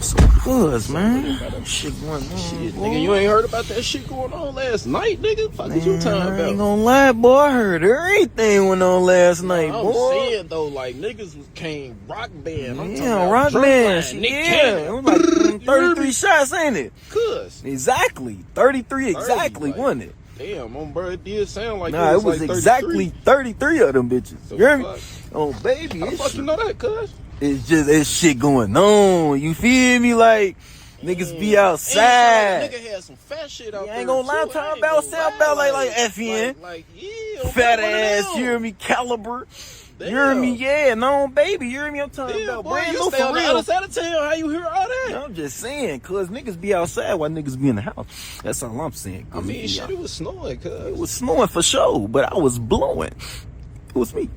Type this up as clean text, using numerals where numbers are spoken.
So cuz, man. Shit going on. Shit, nigga, you ain't heard about that shit going on last night, nigga? Fuck is you talking I ain't about? gonna lie, boy. I heard everything went on last night, I'm boy. saying though, like niggas came rock band. I'm talking Yeah, about rock band. Nick Yeah, Cannon. it was like 33 shots, ain't it? Cuz. Exactly. 33 exactly, like, wasn't it? Damn, on bro, it did sound like Nah, it it was like exactly 33 of them bitches. So You hear me? fuck. Oh, baby. How the fuck you know that, cuz? It's just, it's shit going on. You feel me? Like, niggas be outside. Nigga had some fat shit out there. You ain't gonna lie, I'm talking about sound about like FN. Yeah, Fat ass, you hear me? Caliber. Damn. You hear me? Yeah, no, baby. You hear me? I'm talking Damn, about boy, brand you new stay for on the real. other side of town. How you hear all that? I'm just saying, cuz niggas be outside while niggas be in the house. That's all I'm saying. I mean, shit, it was snowing, cuz. It was snowing for sure, but I was blowing. It was me.